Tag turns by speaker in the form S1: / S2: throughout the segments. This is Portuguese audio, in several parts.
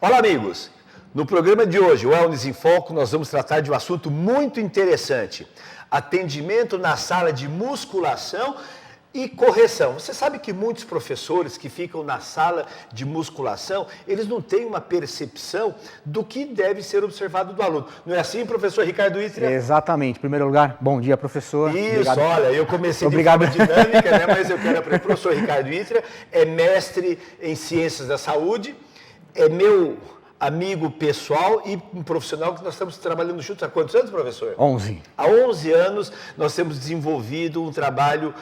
S1: Olá, amigos! No programa de hoje, o Wellness em Foco, nós vamos tratar de um assunto muito interessante. Atendimento na sala de musculação e correção. Você sabe que muitos professores que ficam na sala de musculação, eles não têm uma percepção do que deve ser observado do aluno. Não é assim, professor Ricardo Itria?
S2: Exatamente. Em primeiro lugar, bom dia, professor.
S1: Isso,
S2: obrigado.
S1: Olha, eu comecei de forma dinâmica, né? Mas eu quero aprender. O professor Ricardo Itria é mestre em Ciências da Saúde, é meu amigo pessoal e um profissional que nós estamos trabalhando juntos há quantos anos, professor?
S2: 11.
S1: Há 11 anos nós temos desenvolvido um trabalho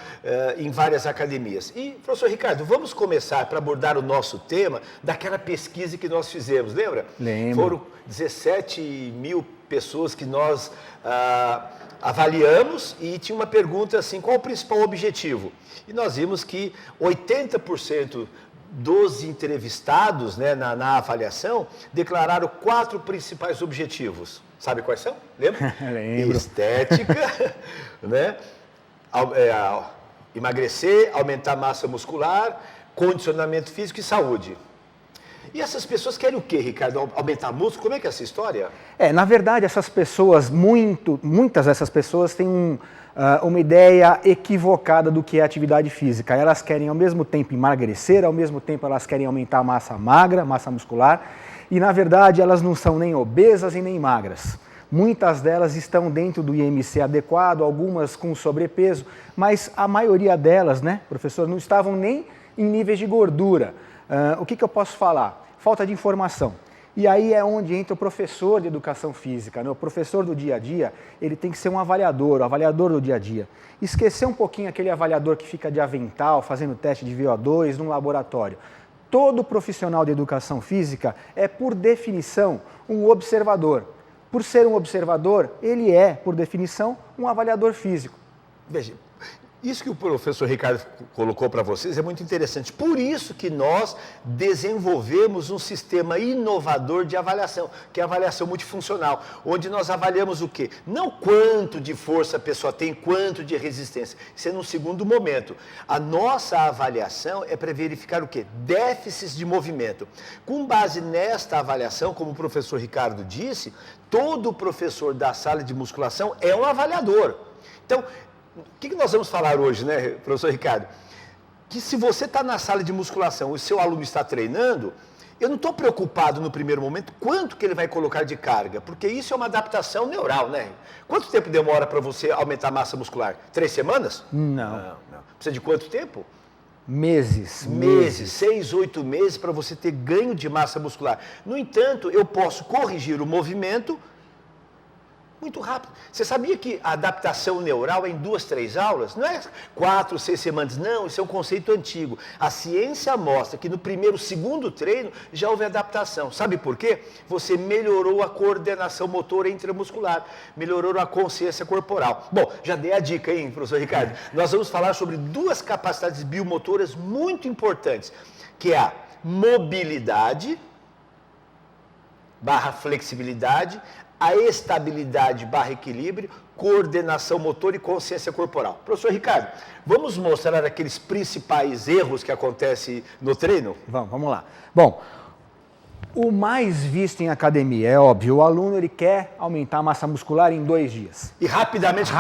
S1: em várias academias. E, professor Ricardo, vamos começar para abordar o nosso tema daquela pesquisa que nós fizemos, lembra?
S2: Lembro.
S1: Foram 17 mil pessoas que nós avaliamos e tinha uma pergunta assim, qual o principal objetivo? E nós vimos que 80% dos entrevistados, né, na avaliação, declararam 4 principais objetivos. Sabe quais são? Lembra?
S2: Lembro.
S1: Estética, né? Emagrecer, aumentar a massa muscular, condicionamento físico e saúde. E essas pessoas querem o quê, Ricardo? Aumentar músculo? Como é que é essa história?
S2: Na verdade, essas pessoas, muitas dessas pessoas têm uma ideia equivocada do que é atividade física. Elas querem ao mesmo tempo emagrecer, ao mesmo tempo elas querem aumentar a massa magra, massa muscular, e na verdade elas não são nem obesas e nem magras. Muitas delas estão dentro do IMC adequado, algumas com sobrepeso, mas a maioria delas, né, professor, não estavam nem em níveis de gordura. O que eu posso falar? Falta de informação. E aí é onde entra o professor de educação física, né? O professor do dia a dia, ele tem que ser um avaliador, o avaliador do dia a dia. Esquecer um pouquinho aquele avaliador que fica de avental, fazendo teste de VO2 num laboratório. Todo profissional de educação física é, por definição, um observador. Por ser um observador, ele é, por definição, um avaliador físico.
S1: Veja, isso que o professor Ricardo colocou para vocês é muito interessante. Por isso que nós desenvolvemos um sistema inovador de avaliação, que é a avaliação multifuncional, onde nós avaliamos o quê? Não quanto de força a pessoa tem, quanto de resistência. Isso é num segundo momento. A nossa avaliação é para verificar o quê? Déficits de movimento. Com base nesta avaliação, como o professor Ricardo disse, todo professor da sala de musculação é um avaliador. Então, o que nós vamos falar hoje, né, professor Ricardo? Que se você está na sala de musculação e o seu aluno está treinando, eu não estou preocupado no primeiro momento quanto que ele vai colocar de carga, porque isso é uma adaptação neural, né? Quanto tempo demora para você aumentar a massa muscular? 3 semanas?
S2: Não.
S1: Precisa de quanto tempo?
S2: Meses.
S1: 6, 8 meses para você ter ganho de massa muscular. No entanto, eu posso corrigir o movimento muito rápido. Você sabia que a adaptação neural é em 2, 3 aulas? Não é 4, 6 semanas, não, isso é um conceito antigo. A ciência mostra que no primeiro, segundo treino já houve adaptação. Sabe por quê? Você melhorou a coordenação motora intramuscular, melhorou a consciência corporal. Bom, já dei a dica, hein, professor Ricardo? Nós vamos falar sobre 2 capacidades biomotoras muito importantes, que é a mobilidade / flexibilidade, a estabilidade / equilíbrio, coordenação motor e consciência corporal. Professor Ricardo, vamos mostrar aqueles principais erros que acontecem no treino?
S2: Vamos lá. Bom, o mais visto em academia, é óbvio, o aluno ele quer aumentar a massa muscular em 2 dias.
S1: E rapidamente,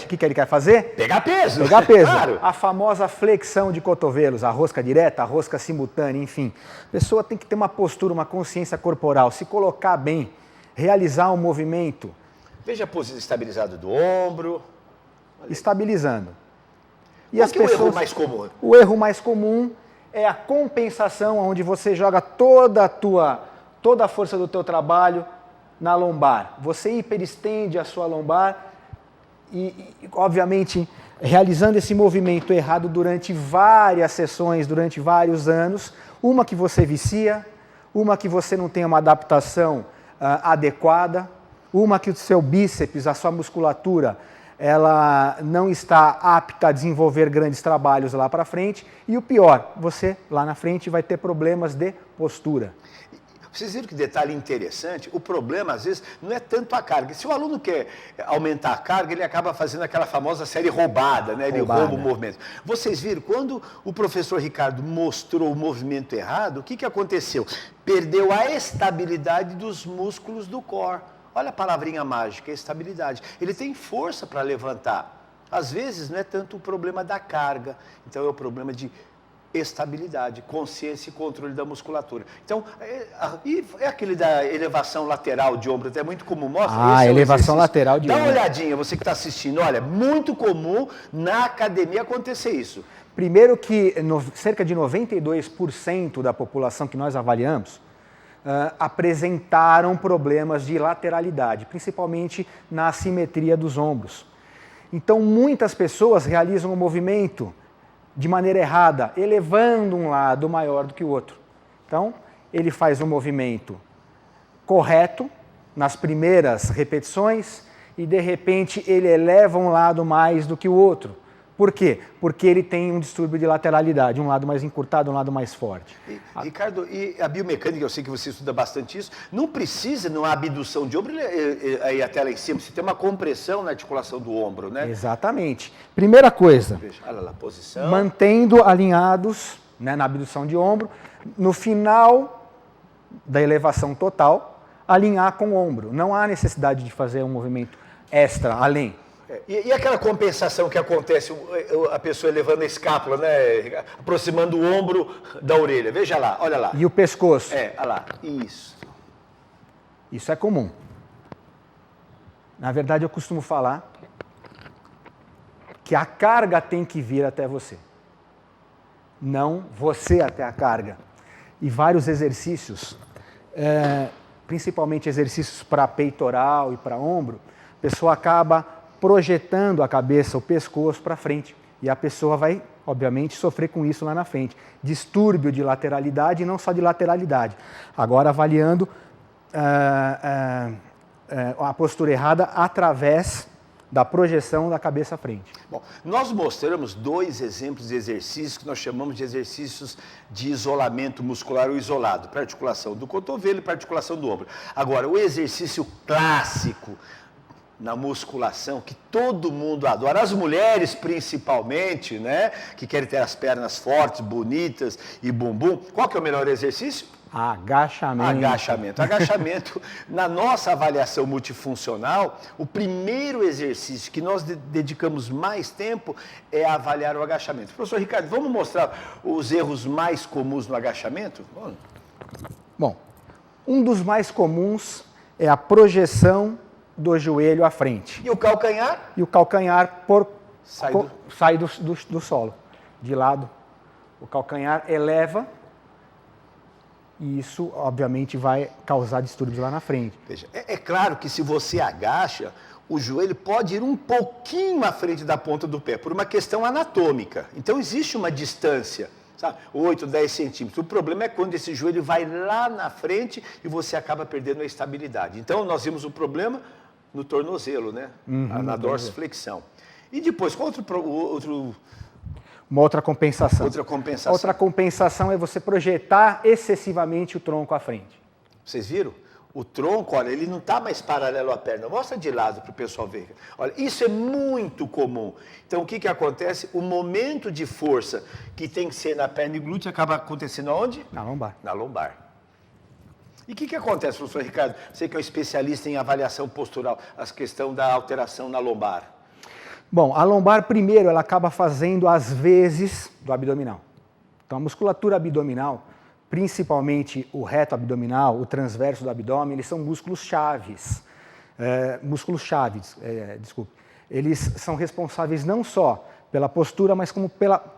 S2: o que ele quer fazer?
S1: Pegar peso.
S2: Pegar peso.
S1: Claro.
S2: A famosa flexão de cotovelos, a rosca direta, a rosca simultânea, enfim. A pessoa tem que ter uma postura, uma consciência corporal, se colocar bem, realizar um movimento.
S1: Veja a posição estabilizada do ombro.
S2: Estabilizando. E
S1: Qual que é o erro mais comum?
S2: O erro mais comum é a compensação, onde você joga toda a força do teu trabalho na lombar. Você hiperestende a sua lombar e, obviamente, realizando esse movimento errado durante várias sessões, durante vários anos, uma que você vicia, uma que você não tem uma adaptação adequada, uma que o seu bíceps, a sua musculatura, ela não está apta a desenvolver grandes trabalhos lá para frente, e o pior, você lá na frente vai ter problemas de postura.
S1: Vocês viram que detalhe interessante? O problema, às vezes, não é tanto a carga. Se o aluno quer aumentar a carga, ele acaba fazendo aquela famosa série roubada, né? Ele rouba o movimento. Vocês viram, quando o professor Ricardo mostrou o movimento errado, o que aconteceu? Perdeu a estabilidade dos músculos do core. Olha a palavrinha mágica, estabilidade. Ele tem força para levantar. Às vezes, não é tanto o problema da carga, então é o problema de estabilidade, consciência e controle da musculatura. Então, é aquele da elevação lateral de ombro, até muito comum. Mostra,
S2: elevação lateral de ombro.
S1: Dá uma olhadinha, você que está assistindo, olha, muito comum na academia acontecer isso.
S2: Primeiro que cerca de 92% da população que nós avaliamos apresentaram problemas de lateralidade, principalmente na assimetria dos ombros. Então, muitas pessoas realizam o movimento de maneira errada, elevando um lado maior do que o outro. Então, ele faz um movimento correto nas primeiras repetições e, de repente, ele eleva um lado mais do que o outro. Por quê? Porque ele tem um distúrbio de lateralidade, um lado mais encurtado, um lado mais forte.
S1: Ricardo, e a biomecânica, eu sei que você estuda bastante isso, não precisa, numa abdução de ombro, aí até lá em cima, você tem uma compressão na articulação do ombro, né?
S2: Exatamente. Primeira coisa,
S1: olha lá, posição.
S2: Mantendo alinhados, né, na abdução de ombro, no final da elevação total, alinhar com o ombro. Não há necessidade de fazer um movimento extra, além.
S1: E aquela compensação que acontece, a pessoa elevando a escápula, né? Aproximando o ombro da orelha. Veja lá, olha lá.
S2: E o pescoço.
S1: Olha lá. Isso.
S2: Isso é comum. Na verdade, eu costumo falar que a carga tem que vir até você. Não você até a carga. E vários exercícios, principalmente exercícios para peitoral e para ombro, a pessoa acaba projetando a cabeça, o pescoço para frente. E a pessoa vai, obviamente, sofrer com isso lá na frente. Distúrbio de lateralidade e não só de lateralidade. Agora, avaliando a postura errada através da projeção da cabeça à frente.
S1: Bom, nós mostramos 2 exemplos de exercícios que nós chamamos de exercícios de isolamento muscular ou isolado, para articulação do cotovelo e para articulação do ombro. Agora, o exercício clássico na musculação, que todo mundo adora, as mulheres principalmente, né, que querem ter as pernas fortes, bonitas e bumbum. Qual que é o melhor exercício?
S2: Agachamento.
S1: Agachamento, na nossa avaliação multifuncional, o primeiro exercício que nós dedicamos mais tempo é avaliar o agachamento. Professor Ricardo, vamos mostrar os erros mais comuns no agachamento?
S2: Bom, um dos mais comuns é a projeção do joelho à frente.
S1: E o calcanhar?
S2: E o calcanhar sai do solo, de lado. O calcanhar eleva e isso, obviamente, vai causar distúrbios lá na frente.
S1: Veja, é claro que se você agacha, o joelho pode ir um pouquinho à frente da ponta do pé, por uma questão anatômica. Então, existe uma distância, sabe? 8, 10 centímetros. O problema é quando esse joelho vai lá na frente e você acaba perdendo a estabilidade. Então, nós vimos o problema no tornozelo, né? Na dorsiflexão. E depois, qual outro...
S2: Uma outra compensação.
S1: Outra
S2: compensação é você projetar excessivamente o tronco à frente.
S1: Vocês viram? O tronco, olha, ele não está mais paralelo à perna. Mostra de lado para o pessoal ver. Olha, isso é muito comum. Então, o que acontece? O momento de força que tem que ser na perna e glúteo acaba acontecendo onde?
S2: Na lombar.
S1: Na lombar. E o que acontece, professor Ricardo? Você que é um especialista em avaliação postural, a questão da alteração na lombar.
S2: Bom, a lombar, primeiro, ela acaba fazendo as vezes do abdominal. Então, a musculatura abdominal, principalmente o reto abdominal, o transverso do abdômen, eles são músculos chaves. Eles são responsáveis não só pela postura, mas como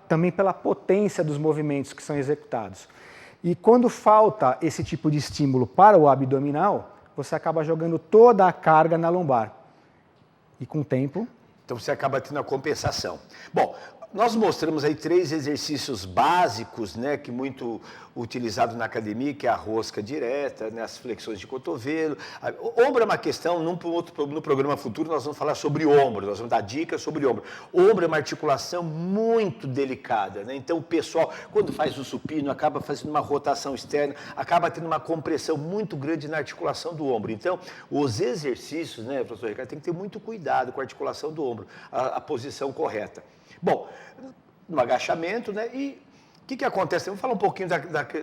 S2: também pela potência dos movimentos que são executados. E quando falta esse tipo de estímulo para o abdominal, você acaba jogando toda a carga na lombar. E com o tempo...
S1: Então você acaba tendo a compensação. Bom, nós mostramos aí 3 exercícios básicos, né, que muito utilizado na academia, que é a rosca direta, né, as flexões de cotovelo. O ombro é uma questão, no programa futuro nós vamos falar sobre ombro, nós vamos dar dicas sobre ombro. O ombro é uma articulação muito delicada, né? Então o pessoal, quando faz o supino, acaba fazendo uma rotação externa, acaba tendo uma compressão muito grande na articulação do ombro. Então, os exercícios, né, professor Ricardo, tem que ter muito cuidado com a articulação do ombro, a posição correta. Bom, no agachamento, né, e o que acontece? Vamos falar um pouquinho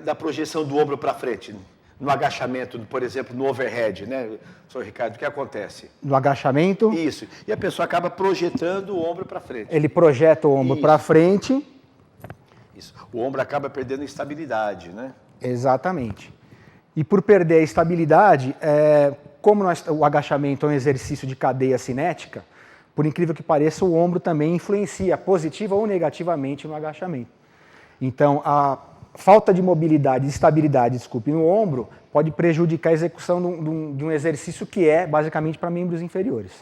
S1: da projeção do ombro para frente, no agachamento, por exemplo, no overhead, né, professor Ricardo, o que acontece?
S2: No agachamento?
S1: Isso, e a pessoa acaba projetando o ombro para frente.
S2: Ele projeta o ombro para frente.
S1: Isso, o ombro acaba perdendo estabilidade, né?
S2: Exatamente. E por perder a estabilidade, como o agachamento é um exercício de cadeia cinética, por incrível que pareça, o ombro também influencia positiva ou negativamente no agachamento. Então, a falta de mobilidade, de estabilidade, no ombro, pode prejudicar a execução de um exercício que é basicamente para membros inferiores.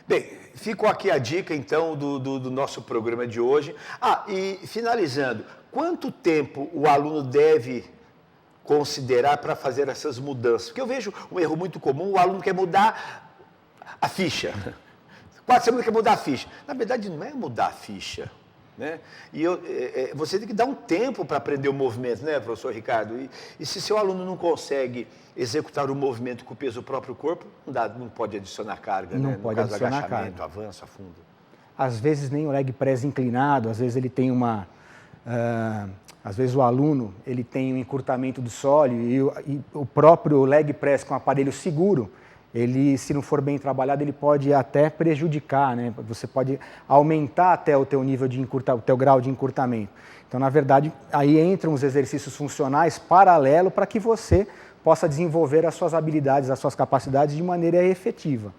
S1: Bem, ficou aqui a dica, então, do nosso programa de hoje. E finalizando, quanto tempo o aluno deve considerar para fazer essas mudanças? Porque eu vejo um erro muito comum, o aluno quer mudar a ficha. 4 semanas quer mudar a ficha. Na verdade, não é mudar a ficha, né? E você tem que dar um tempo para aprender o movimento, né, professor Ricardo? E se seu aluno não consegue executar o movimento com o peso do próprio corpo, não pode adicionar carga,
S2: não
S1: né?
S2: pode adicionar
S1: agachamento,
S2: carga.
S1: Avanço, afundo.
S2: Às vezes nem o leg press inclinado, às vezes ele tem às vezes o aluno ele tem um encurtamento do sólio e o próprio leg press com aparelho seguro, ele, se não for bem trabalhado, ele pode até prejudicar, né? Você pode aumentar até o teu nível de o teu grau de encurtamento. Então, na verdade, aí entram os exercícios funcionais paralelo para que você possa desenvolver as suas habilidades, as suas capacidades de maneira efetiva.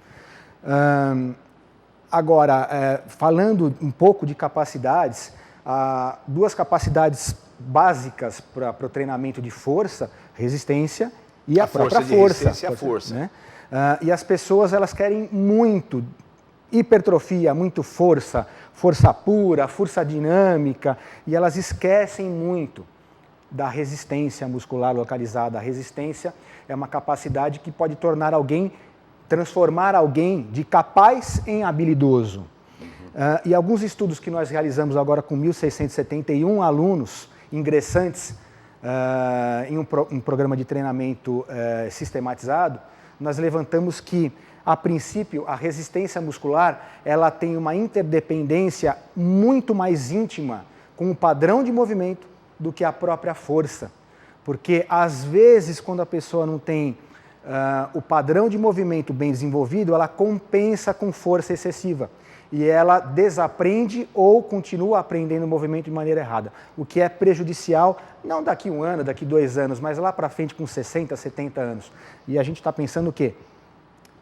S2: Agora, falando um pouco de capacidades, duas capacidades básicas para o treinamento de força, resistência e a própria força.
S1: E a força.
S2: Né? E as pessoas, elas querem muito hipertrofia, muito força, força pura, força dinâmica, e elas esquecem muito da resistência muscular localizada. A resistência é uma capacidade que pode transformar alguém de capaz em habilidoso. E alguns estudos que nós realizamos agora com 1.671 alunos ingressantes em um programa de treinamento sistematizado, nós levantamos que, a princípio, a resistência muscular ela tem uma interdependência muito mais íntima com o padrão de movimento do que a própria força. Porque, às vezes, quando a pessoa não tem o padrão de movimento bem desenvolvido, ela compensa com força excessiva. E ela desaprende ou continua aprendendo o movimento de maneira errada. O que é prejudicial, não daqui 1 ano, daqui 2 anos, mas lá para frente com 60, 70 anos. E a gente está pensando o quê?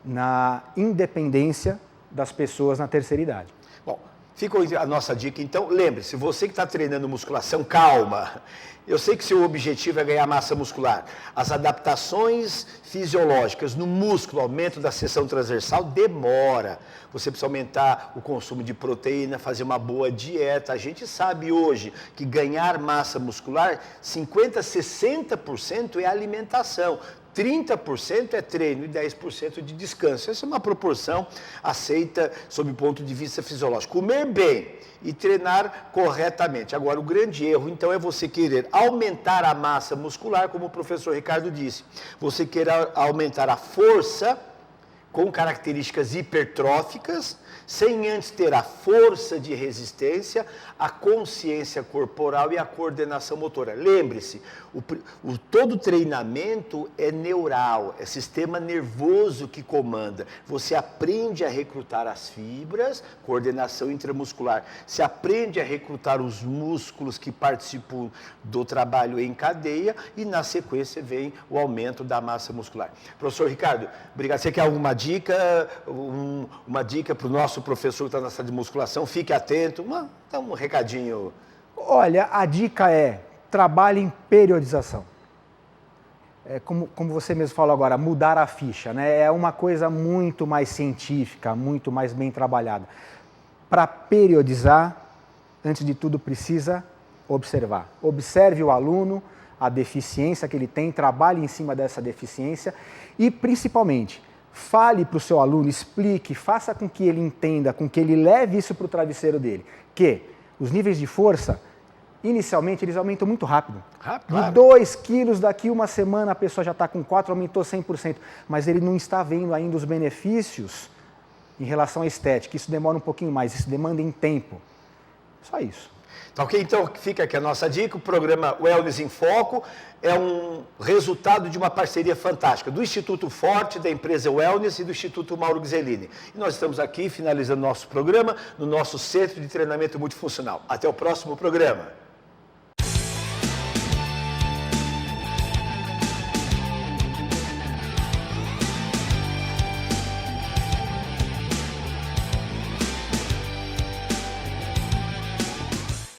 S2: Na independência das pessoas na terceira idade.
S1: Bom, fica a nossa dica. Então, lembre-se, você que está treinando musculação, calma. Eu sei que seu objetivo é ganhar massa muscular. As adaptações fisiológicas no músculo, aumento da seção transversal, demora. Você precisa aumentar o consumo de proteína, fazer uma boa dieta. A gente sabe hoje que ganhar massa muscular, 50%, 60% é alimentação. 30% é treino e 10% de descanso. Essa é uma proporção aceita sob o ponto de vista fisiológico. Comer bem e treinar corretamente. Agora, o grande erro, então, é você querer aumentar a massa muscular, como o professor Ricardo disse. Você querer aumentar a força com características hipertróficas, sem antes ter a força de resistência, a consciência corporal e a coordenação motora. Lembre-se, todo treinamento é neural, é sistema nervoso que comanda. Você aprende a recrutar as fibras, coordenação intramuscular. Você aprende a recrutar os músculos que participam do trabalho em cadeia e, na sequência, vem o aumento da massa muscular. Professor Ricardo, obrigado. Você quer alguma dica? Uma dica para o nosso professor que está na sala de musculação? Fique atento. Um recadinho.
S2: Olha, a dica é: trabalhe em periodização. Como você mesmo falou agora, mudar a ficha, né? É uma coisa muito mais científica, muito mais bem trabalhada. Para periodizar, antes de tudo, precisa observar. Observe o aluno, a deficiência que ele tem, trabalhe em cima dessa deficiência e, principalmente, fale para o seu aluno, explique, faça com que ele entenda, com que ele leve isso para o travesseiro dele, que os níveis de força, inicialmente, eles aumentam muito rápido.
S1: Claro.
S2: De 2 quilos, daqui uma semana a pessoa já está com 4, aumentou 100%, mas ele não está vendo ainda os benefícios em relação à estética. Isso demora um pouquinho mais, isso demanda em tempo. Só isso.
S1: Tá ok? Então fica aqui a nossa dica, o programa Wellness em Foco é um resultado de uma parceria fantástica do Instituto Forte, da empresa Wellness e do Instituto Mauro Gzelini. E nós estamos aqui finalizando nosso programa no nosso Centro de Treinamento Multifuncional. Até o próximo programa.